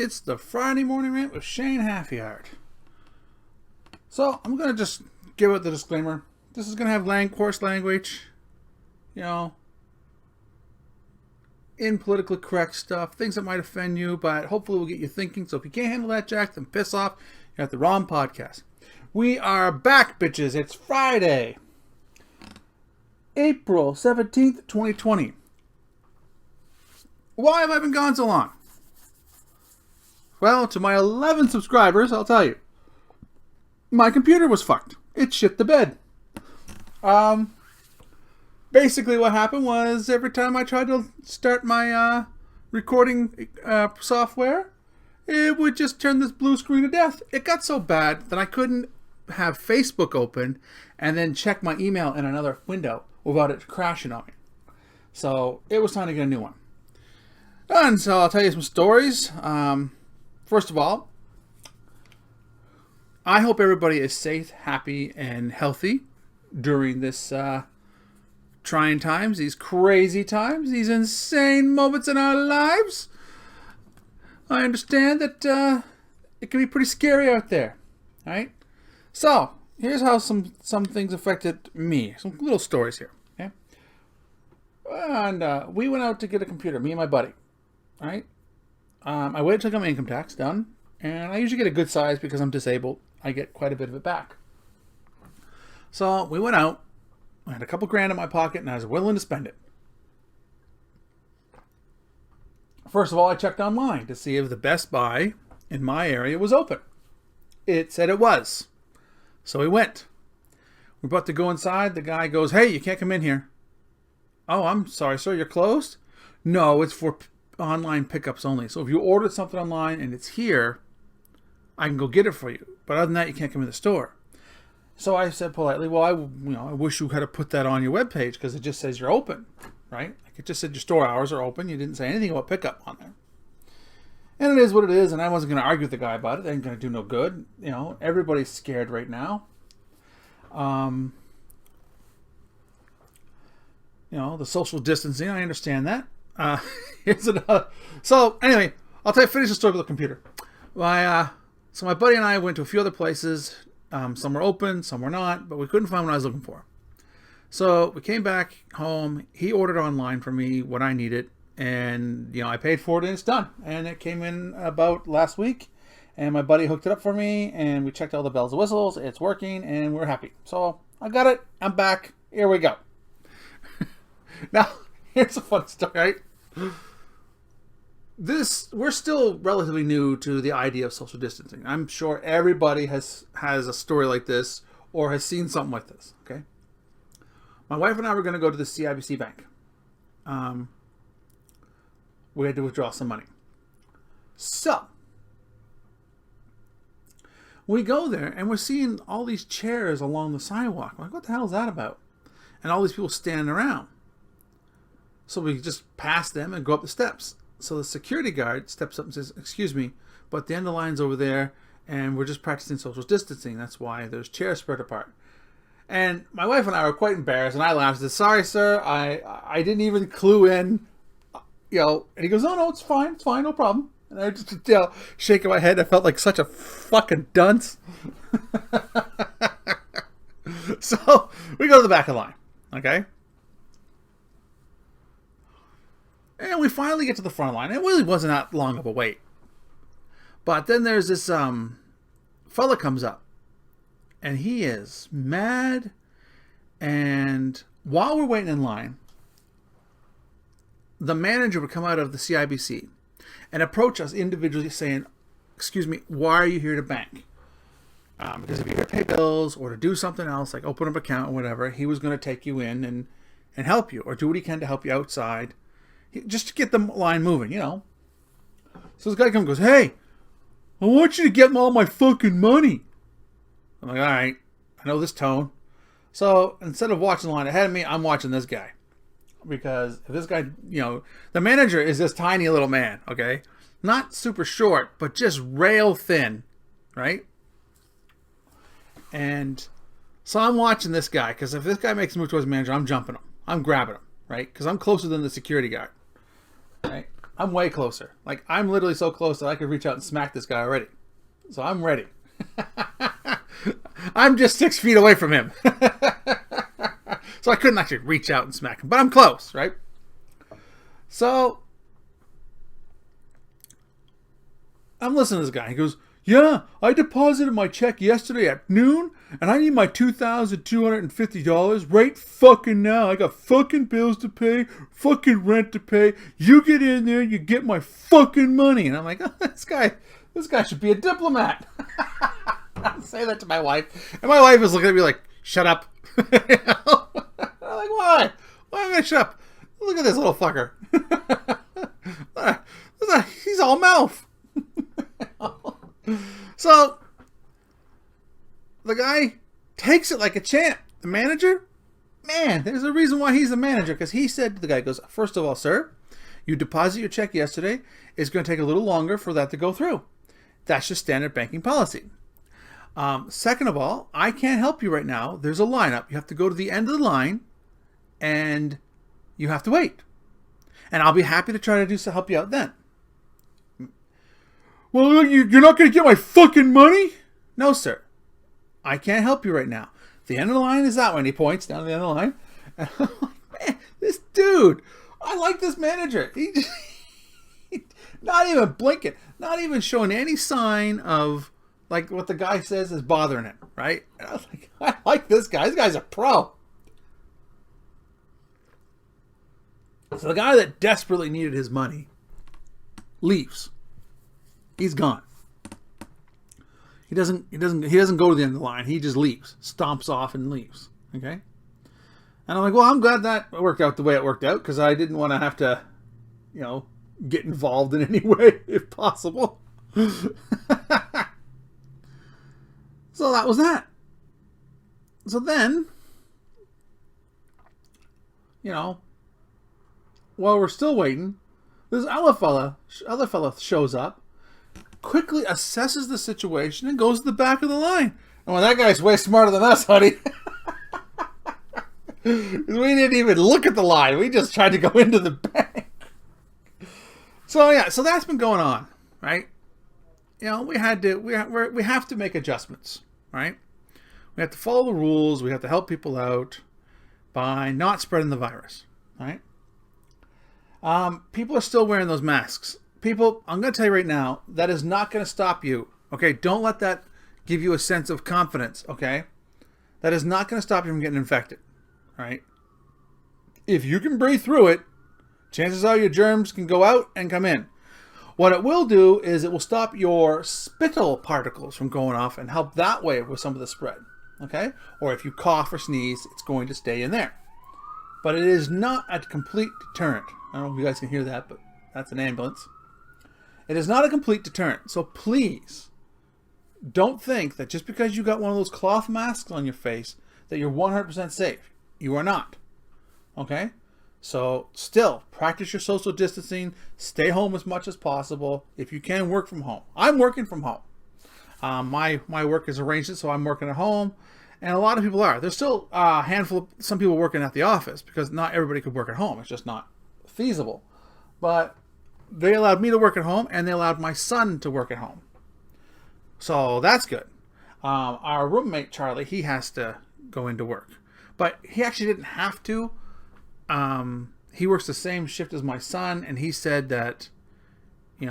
It's the Friday Morning Rant with Shane Halfyard. So, I'm going to just give it the disclaimer. This is going to have coarse language, in politically correct stuff, things that might offend you, but hopefully will get you thinking. So if you can't handle that, Jack, then piss off. You're at the wrong podcast. We are back, bitches. It's Friday, April 17th, 2020. Why have I been gone so long? Well, to my 11 subscribers, I'll tell you. My computer was fucked. It shit the bed. Basically what happened was every time I tried to start my recording software, it would just turn this blue screen to death. It got so bad that I couldn't have Facebook open and then check my email in another window without it crashing on me. So it was time to get a new one. And so I'll tell you some stories. First of all, I hope everybody is safe, happy, and healthy during this trying times, these crazy times, these insane moments in our lives. I understand that it can be pretty scary out there, right? So, here's how some things affected me. Some little stories here, okay? And we went out to get a computer, me and my buddy, right? I waited till I got my income tax done, and I usually get a good size because I'm disabled. I get quite a bit of it back. So we went out. I had a couple grand in my pocket, and I was willing to spend it. First of all, I checked online to see if the Best Buy in my area was open. It said it was. So we went. We're about to go inside. The guy goes, "Hey, you can't come in here." "Oh, I'm sorry, sir. You're closed?" "No, it's for online pickups only. So if you ordered something online and it's here, I can go get it for you. But other than that, you can't come in the store." So I said politely, "Well, I wish you had to put that on your webpage because it just says you're open, right? Like it just said your store hours are open. You didn't say anything about pickup on there." And it is what it is, and I wasn't going to argue with the guy about it. It ain't going to do no good. Everybody's scared right now. The social distancing, I understand that. Here's another. So anyway, finish the story with the computer. So my buddy and I went to a few other places. Some were open, some were not, but we couldn't find what I was looking for. So we came back home. He ordered online for me what I needed, and I paid for it, and it's done. And it came in about last week, and my buddy hooked it up for me, and we checked all the bells and whistles. It's working, and we're happy. So I got it. I'm back. Here we go. Now, here's a fun story, right? We're still relatively new to the idea of social distancing. I'm sure everybody has a story like this or has seen something like this, okay? My wife and I were going to go to the CIBC bank. We had to withdraw some money. So, we go there and we're seeing all these chairs along the sidewalk. I'm like, what the hell is that about? And all these people standing around. So we just pass them and go up the steps. So the security guard steps up and says, "Excuse me, but the end of the line's over there, and we're just practicing social distancing. That's why there's chairs spread apart." And my wife and I were quite embarrassed, and I laughed. I said, "Sorry, sir, I didn't even clue in." And he goes, "No, it's fine, no problem." And I just, shaking my head. I felt like such a fucking dunce. So we go to the back of the line, okay? And we finally get to the front line. It really wasn't that long of a wait. But then there's this fella comes up. And he is mad. And while we're waiting in line, the manager would come out of the CIBC and approach us individually saying, "Excuse me, why are you here to bank?" Because if you're here to pay bills or to do something else, like open up an account or whatever, he was going to take you in and help you or do what he can to help you outside. Just to get the line moving, So this guy comes and goes, "Hey, I want you to get all my fucking money." I'm like, all right, I know this tone. So instead of watching the line ahead of me, I'm watching this guy. Because if this guy, the manager is this tiny little man, okay? Not super short, but just rail thin, right? And so I'm watching this guy, because if this guy makes a move towards the manager, I'm jumping him. I'm grabbing him, right? Because I'm closer than the security guard. Right? I'm way closer. Like, I'm literally so close that I could reach out and smack this guy already. So I'm ready. I'm just 6 feet away from him. So I couldn't actually reach out and smack him. But I'm close, right? So I'm listening to this guy. He goes, yeah, I deposited my check yesterday at noon, and I need my $2,250 right fucking now. I got fucking bills to pay, fucking rent to pay. You get in there, you get my fucking money. And I'm like, oh, this guy should be a diplomat. I say that to my wife, and my wife is looking at me like, shut up. I'm like, why? Why am I going to shut up? Look at this little fucker. He's all mouth. So the guy takes it like a champ. The manager, man, there's a reason why he's the manager, because he said to the guy, goes, first of all, sir, you deposit your check yesterday. It's going to take a little longer for that to go through. That's just standard banking policy. Second of all, I can't help you right now. There's a lineup. You have to go to the end of the line, and you have to wait. And I'll be happy to try to help you out then. Well, you're not going to get my fucking money? No, sir. I can't help you right now. The end of the line is that way. And he points down to the end of the line. And I'm like, man, this dude, I like this manager. He just, not even blinking, not even showing any sign of like what the guy says is bothering him, right? And I was like, I like this guy. This guy's a pro. So the guy that desperately needed his money leaves. He's gone. He doesn't go to the end of the line. He just leaves, stomps off and leaves. Okay? And I'm like, well, I'm glad that worked out the way it worked out, because I didn't want to have to, get involved in any way if possible. So that was that. So then, while we're still waiting, this other fella shows up, quickly assesses the situation, and goes to the back of the line. And when that guy's way smarter than us, honey. We didn't even look at the line. We just tried to go into the bank. So yeah, so that's been going on, right? We have to make adjustments, right? We have to follow the rules. We have to help people out by not spreading the virus, right? People are still wearing those masks. People, I'm going to tell you right now, that is not going to stop you. Okay, don't let that give you a sense of confidence. Okay, that is not going to stop you from getting infected. All right, if you can breathe through it, chances are your germs can go out and come in. What it will do is it will stop your spittle particles from going off and help that way with some of the spread. Okay, or if you cough or sneeze, it's going to stay in there. But it is not a complete deterrent. I don't know if you guys can hear that, but that's an ambulance. It is not a complete deterrent. So please don't think that just because you got one of those cloth masks on your face that you're 100% safe. You are not. Okay? So still, practice your social distancing. Stay home as much as possible. If you can, work from home. I'm working from home. My work is arranged so I'm working at home. And a lot of people are. There's still a handful of some people working at the office because not everybody could work at home. It's just not feasible. But they allowed me to work at home, and they allowed my son to work at home. So that's good. Our roommate, Charlie, he has to go into work. But he actually didn't have to. He works the same shift as my son, and he said that, he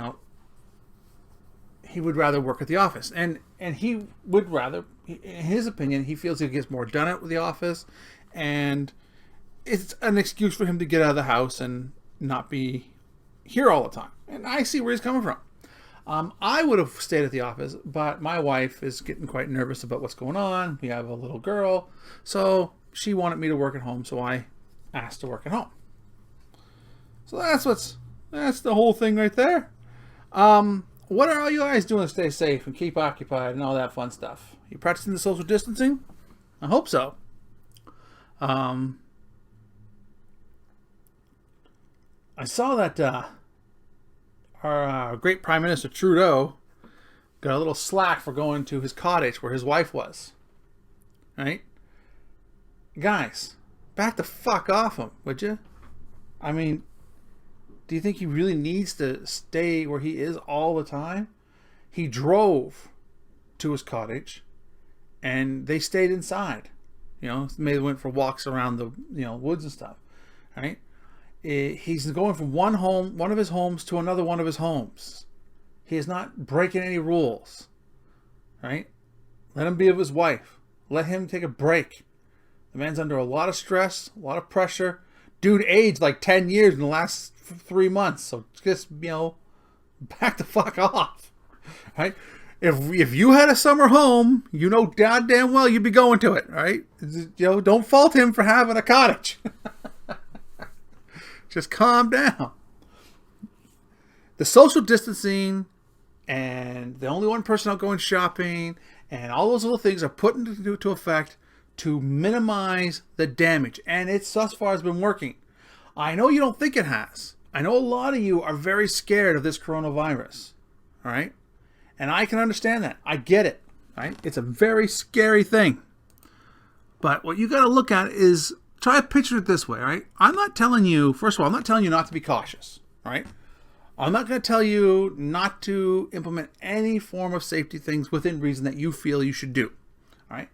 would rather work at the office. And he would rather, in his opinion, he feels he gets more done at the office, and it's an excuse for him to get out of the house and not be here all the time. And I see where he's coming from. I would have stayed at the office, but my wife is getting quite nervous about what's going on. We have a little girl, so she wanted me to work at home, so I asked to work at home. So that's the whole thing right there. What are all you guys doing to stay safe and keep occupied and all that fun stuff? You practicing the social distancing? I hope so. I saw that our great Prime Minister Trudeau got a little slack for going to his cottage where his wife was. Right? Guys, back the fuck off him, would you? I mean, Do you think he really needs to stay where he is all the time? He drove to his cottage, and they stayed inside. Maybe they went for walks around the woods and stuff. Right? He's going from one of his homes to another one of his homes. He is not breaking any rules. Right? Let him be with his wife. Let him take a break. The man's under a lot of stress, a lot of pressure. Dude aged like 10 years in the last 3 months. So just, back the fuck off. Right? If you had a summer home, goddamn well you'd be going to it, right? Don't fault him for having a cottage. Just calm down. The social distancing and the only one person out going shopping and all those little things are put into effect to minimize the damage. And it's thus far has been working. I know you don't think it has. I know a lot of you are very scared of this coronavirus. All right? And I can understand that. I get it. Right? It's a very scary thing. But what you got to look at is try to picture it this way, right? I'm not telling you, first of all, I'm not telling you not to be cautious, right? I'm not going to tell you not to implement any form of safety things within reason that you feel you should do, all right?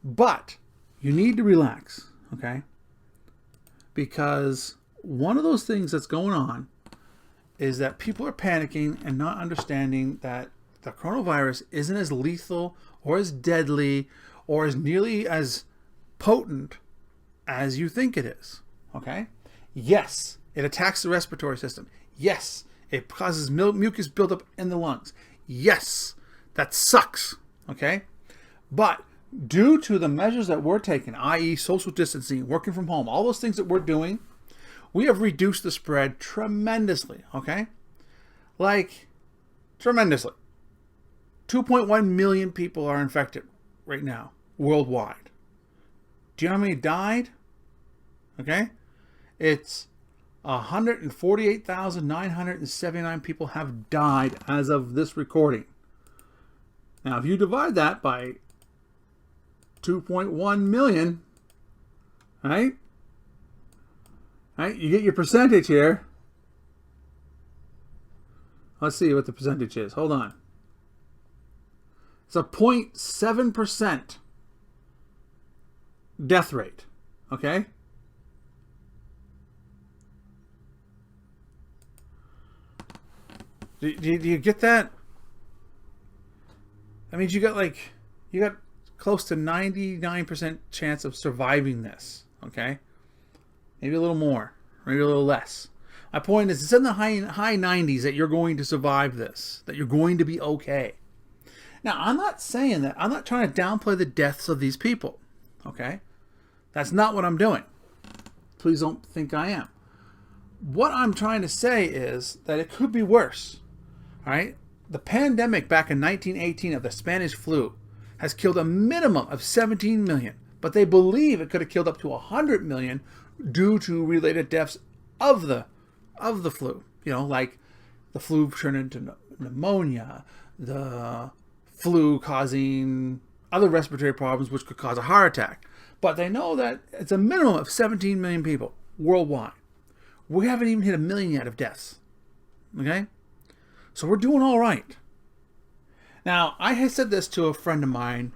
But you need to relax, okay? Because one of those things that's going on is that people are panicking and not understanding that the coronavirus isn't as lethal or as deadly or as nearly as potent as you think it is, okay? Yes, it attacks the respiratory system. Yes, it causes mucus buildup in the lungs. Yes, that sucks, okay? But due to the measures that we're taking, i.e. social distancing, working from home, all those things that we're doing, we have reduced the spread tremendously, okay? Like, tremendously. 2.1 million people are infected right now, worldwide. Do you know how many died? Okay? It's 148,979 people have died as of this recording. Now, if you divide that by 2.1 million, right? Right? You get your percentage here. Let's see what the percentage is. Hold on. It's a 0.7% death rate. Okay? Do you get that? That means you got close to 99% chance of surviving this. Okay? Maybe a little more. Maybe a little less. My point is, it's in the high 90s that you're going to survive this. That you're going to be okay. Now, I'm not saying that. I'm not trying to downplay the deaths of these people. Okay? That's not what I'm doing. Please don't think I am. What I'm trying to say is that it could be worse. All right? The pandemic back in 1918 of the Spanish flu has killed a minimum of 17 million, but they believe it could have killed up to 100 million due to related deaths of the flu. Like the flu turned into pneumonia, the flu causing other respiratory problems which could cause a heart attack. But they know that it's a minimum of 17 million people worldwide. We haven't even hit 1 million yet of deaths. Okay? So we're doing all right. Now, I had said this to a friend of mine.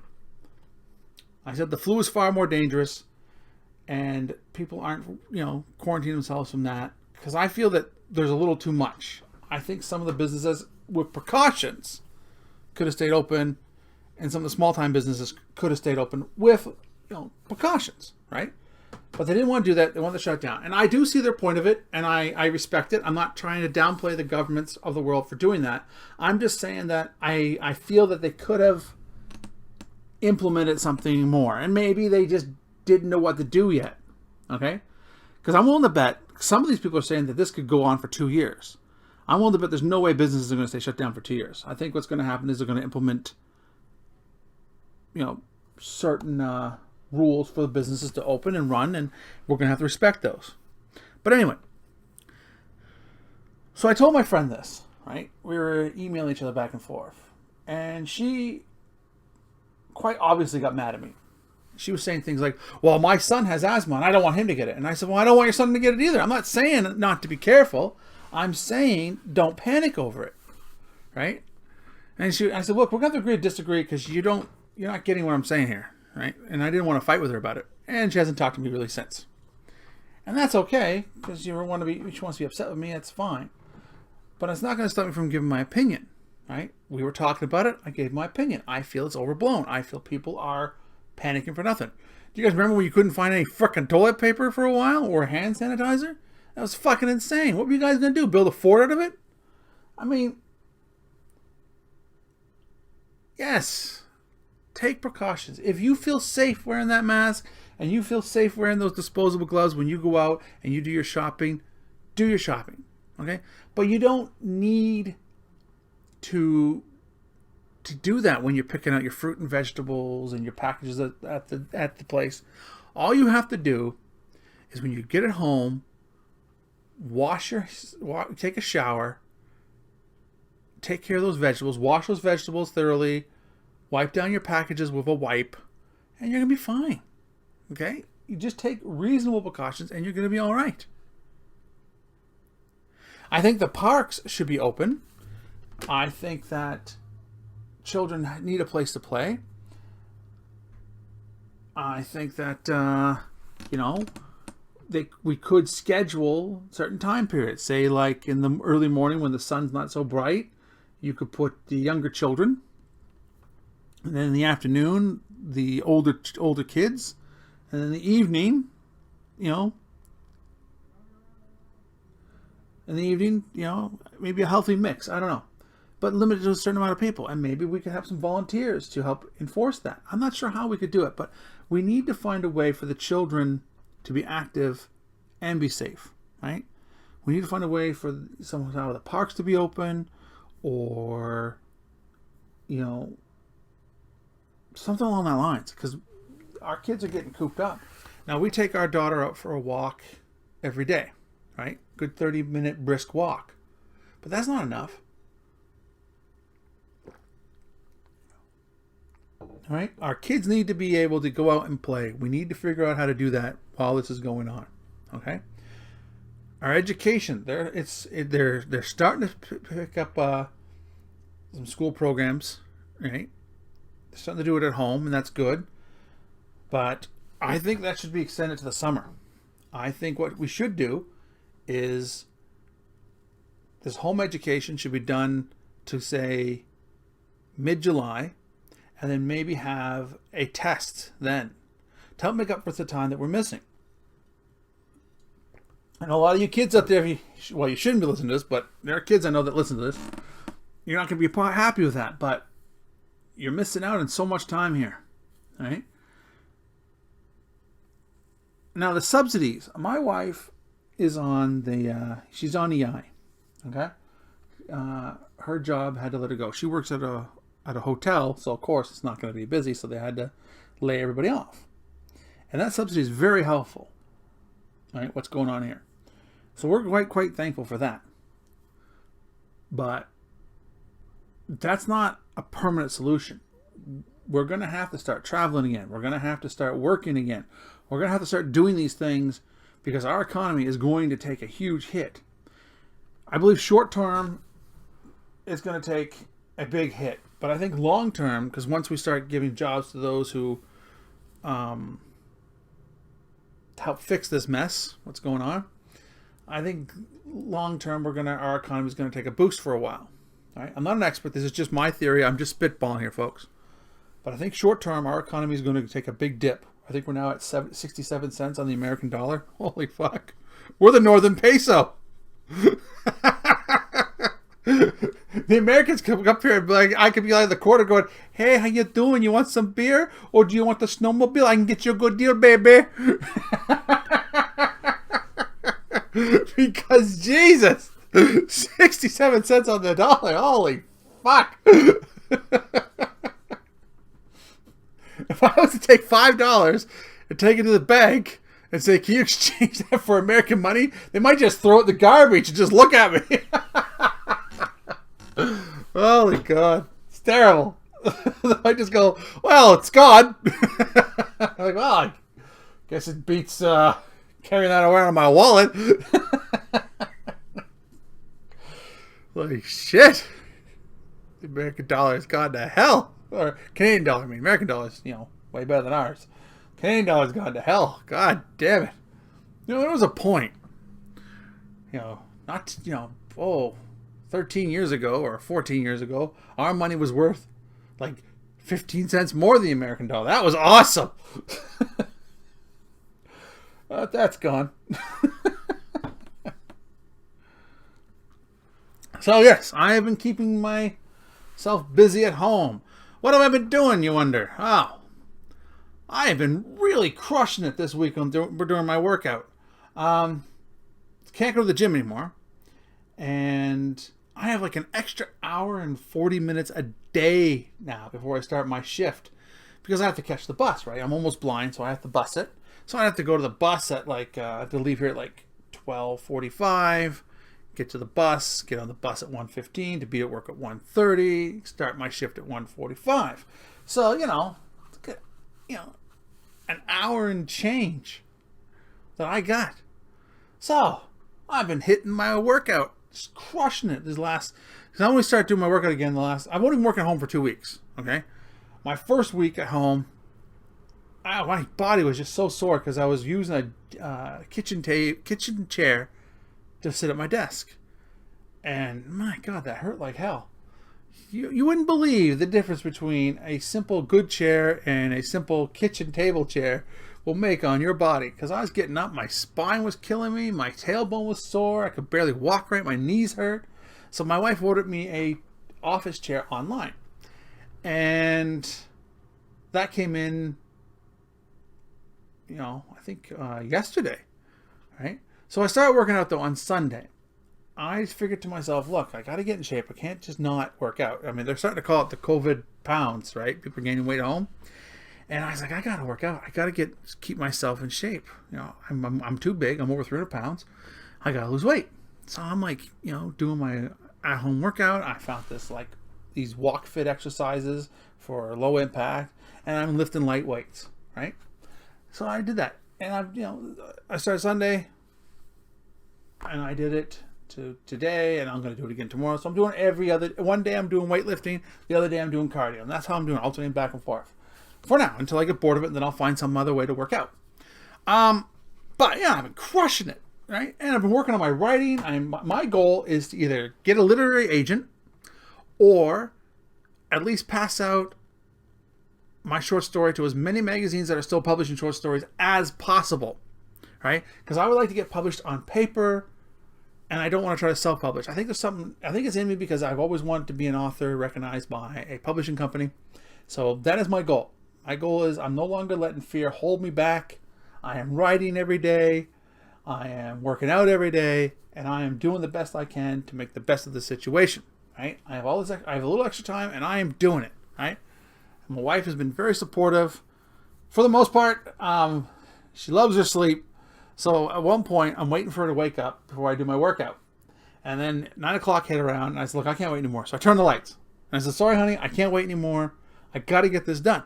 I said the flu is far more dangerous and people aren't, quarantining themselves from that because I feel that there's a little too much. I think some of the businesses with precautions could have stayed open and some of the small-time businesses could have stayed open with, precautions, right? But they didn't want to do that. They wanted to shut down. And I do see their point of it, and I respect it. I'm not trying to downplay the governments of the world for doing that. I'm just saying that I feel that they could have implemented something more. And maybe they just didn't know what to do yet. Okay? Because I'm willing to bet, some of these people are saying that this could go on for 2 years. I'm willing to bet there's no way businesses are going to stay shut down for 2 years. I think what's going to happen is they're going to implement, certain rules for the businesses to open and run, and we're going to have to respect those. But anyway, so I told my friend this, right? We were emailing each other back and forth, and she quite obviously got mad at me. She was saying things like, well, my son has asthma, and I don't want him to get it. And I said, well, I don't want your son to get it either. I'm not saying not to be careful. I'm saying don't panic over it, right? And I said, look, we're going to agree to disagree because you're not getting what I'm saying here, right? And I didn't want to fight with her about it. And she hasn't talked to me really since. And that's okay, because she wants to be upset with me, that's fine. But it's not going to stop me from giving my opinion, right? We were talking about it, I gave my opinion. I feel it's overblown. I feel people are panicking for nothing. Do you guys remember when you couldn't find any frickin' toilet paper for a while, or hand sanitizer? That was fucking insane. What were you guys going to do, build a fort out of it? I mean, yes, take precautions. If you feel safe wearing that mask, and you feel safe wearing those disposable gloves when you go out and you do your shopping, okay? But you don't need to do that when you're picking out your fruit and vegetables and your packages at the place. All you have to do is when you get at home, take a shower, take care of those vegetables, wash those vegetables thoroughly, wipe down your packages with a wipe, and you're going to be fine. Okay? You just take reasonable precautions and you're going to be all right. I think the parks should be open. I think that children need a place to play. I think that, we could schedule certain time periods. Say like in the early morning when the sun's not so bright, you could put the younger children. And then in the afternoon, the older kids. And in the evening, maybe a healthy mix. I don't know. But limited to a certain amount of people. And maybe we could have some volunteers to help enforce that. I'm not sure how we could do it, but we need to find a way for the children to be active and be safe, right? We need to find a way for somehow of the parks to be open, or, something along that lines. Because our kids are getting cooped up. Now, we take our daughter out for a walk every day, right? Good 30-minute brisk walk. But that's not enough. All right? Our kids need to be able to go out and play. We need to figure out how to do that while this is going on. Okay? Our education, they're starting to pick up some school programs, right? They're starting to do it at home, and that's good. But I think that should be extended to the summer. I think what we should do is this home education should be done to, say, mid-July, and then maybe have a test then to help make up for the time that we're missing. And a lot of you kids out there, you shouldn't be listening to this, but there are kids I know that listen to this. You're not going to be happy with that, but you're missing out on so much time here, right? Now, the subsidies. My wife is on she's on EI, okay? Her job had to let her go. She works at a hotel, so of course it's not going to be busy, so they had to lay everybody off. And that subsidy is very helpful, right? What's going on here? So we're quite thankful for that. But that's not a permanent solution. We're going to have to start traveling again. We're going to have to start working again. We're going to have to start doing these things because our economy is going to take a huge hit. I believe short term is going to take a big hit. But I think long term, because once we start giving jobs to those who help fix this mess, what's going on, I think long term our economy is going to take a boost for a while. All right? I'm not an expert. This is just my theory. I'm just spitballing here, folks. But I think short term, our economy is going to take a big dip. I think we're now at 67 cents on the American dollar. Holy fuck. We're the Northern Peso. The Americans come up here and be like, I could be like the quarter going, hey, how you doing? You want some beer? Or do you want the snowmobile? I can get you a good deal, baby. Because Jesus, 67 cents on the dollar. Holy fuck. If I was to take $5 and take it to the bank and say, can you exchange that for American money? They might just throw it in the garbage and just look at me. Holy God. It's terrible. I just go, well, it's gone. I'm like, well, I guess it beats carrying that around in my wallet. Like, shit. The American dollar has gone to hell. Or Canadian dollar, I mean. American dollar is, way better than ours. Canadian dollar has gone to hell. God damn it. There was a point. Not, 13 years ago or 14 years ago, our money was worth like 15 cents more than the American dollar. That was awesome. That's gone. So yes, I have been keeping myself busy at home. What have I been doing, you wonder? Oh, I have been really crushing it this week during my workout. Can't go to the gym anymore. And I have like an extra hour and 40 minutes a day now before I start my shift. Because I have to catch the bus, right? I'm almost blind, so I have to bus it. So I have to go to the bus at I have to leave here at like 12:45. Get to the bus, get on the bus at 1:15 to be at work at 1:30, start my shift at 1:45. So, an hour and change that I got. So, I've been hitting my workout, just crushing it because I only started doing my workout again I've only been working at home for 2 weeks, okay? My first week at home, my body was just so sore because I was using a kitchen chair to sit at my desk. And my God, that hurt like hell. You wouldn't believe the difference between a simple good chair and a simple kitchen table chair will make on your body. Because I was getting up, my spine was killing me, my tailbone was sore, I could barely walk right, my knees hurt. So my wife ordered me a office chair online. And that came in, I think yesterday, right? So I started working out though on Sunday. I figured to myself, look, I got to get in shape. I can't just not work out. I mean, they're starting to call it the COVID pounds, right? People are gaining weight at home. And I was like, I got to work out. I got to keep myself in shape. I'm too big. I'm over 300 pounds. I got to lose weight. So I'm like, doing my at-home workout. I found these walk fit exercises for low impact. And I'm lifting light weights, right? So I did that. And I started Sunday. And I did it to today, and I'm going to do it again tomorrow. So I'm doing one day I'm doing weightlifting, the other day I'm doing cardio. And that's how I'm doing, alternating back and forth. For now, until I get bored of it, and then I'll find some other way to work out. But yeah, I've been crushing it, right? And I've been working on my writing. My goal is to either get a literary agent or at least pass out my short story to as many magazines that are still publishing short stories as possible, right? Because I would like to get published on paper, and I don't want to try to self-publish. I think it's in me because I've always wanted to be an author recognized by a publishing company. So that is my goal. My goal is I'm no longer letting fear hold me back. I am writing every day. I am working out every day, and I am doing the best I can to make the best of the situation, right? I have a little extra time, and I am doing it, right? And my wife has been very supportive. For the most part, she loves her sleep. So at one point, I'm waiting for her to wake up before I do my workout. And then 9 o'clock hit around, and I said, look, I can't wait anymore. So I turned the lights. And I said, sorry, honey, I can't wait anymore. I got to get this done.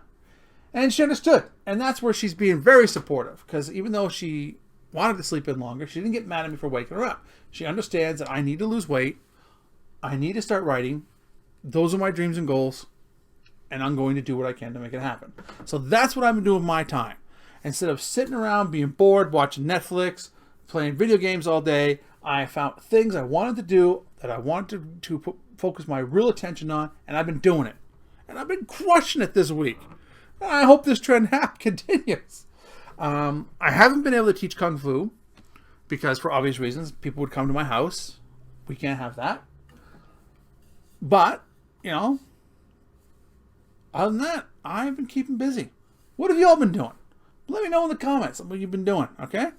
And she understood. And that's where she's being very supportive. Because even though she wanted to sleep in longer, she didn't get mad at me for waking her up. She understands that I need to lose weight. I need to start writing. Those are my dreams and goals. And I'm going to do what I can to make it happen. So that's what I've been doing with my time. Instead of sitting around being bored, watching Netflix, playing video games all day, I found things I wanted to do that I wanted to focus my real attention on, and I've been doing it. And I've been crushing it this week. And I hope this trend continues. I haven't been able to teach Kung Fu because, for obvious reasons, people would come to my house. We can't have that. But, other than that, I've been keeping busy. What have you all been doing? Let me know in the comments what you've been doing, okay?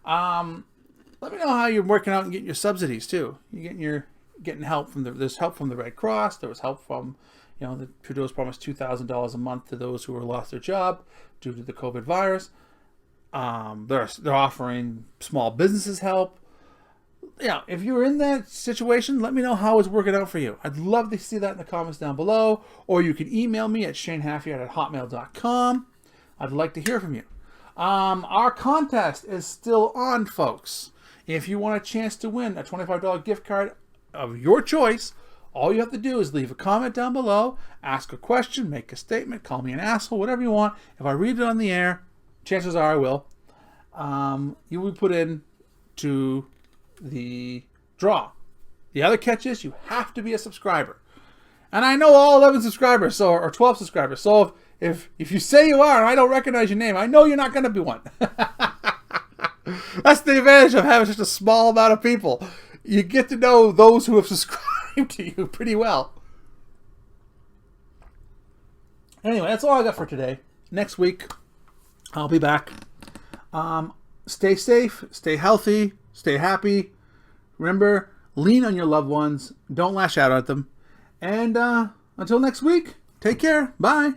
Let me know how you're working out and getting your subsidies too. You're getting help there's help from the Red Cross. There was help from, the Trudeau's promised $2,000 a month to those who were lost their job due to the COVID virus. They're offering small businesses help. If you're in that situation, let me know how it's working out for you. I'd love to see that in the comments down below, or you can email me at shanehalfyard@hotmail.com. I'd like to hear from you. Our contest is still on, folks. If you want a chance to win a $25 gift card of your choice. All you have to do is leave a comment down below, ask a question, make a statement, call me an asshole, whatever you want. If I read it on the air, chances are I will. You will be put in to the draw. The other catch is you have to be a subscriber. And I know all 11 subscribers, or 12 subscribers. So if you say you are and I don't recognize your name, I know you're not going to be one. That's the advantage of having such a small amount of people. You get to know those who have subscribed to you pretty well. Anyway, that's all I got for today. Next week, I'll be back. Stay safe, stay healthy, stay happy. Remember, lean on your loved ones. Don't lash out at them. And until next week, take care. Bye.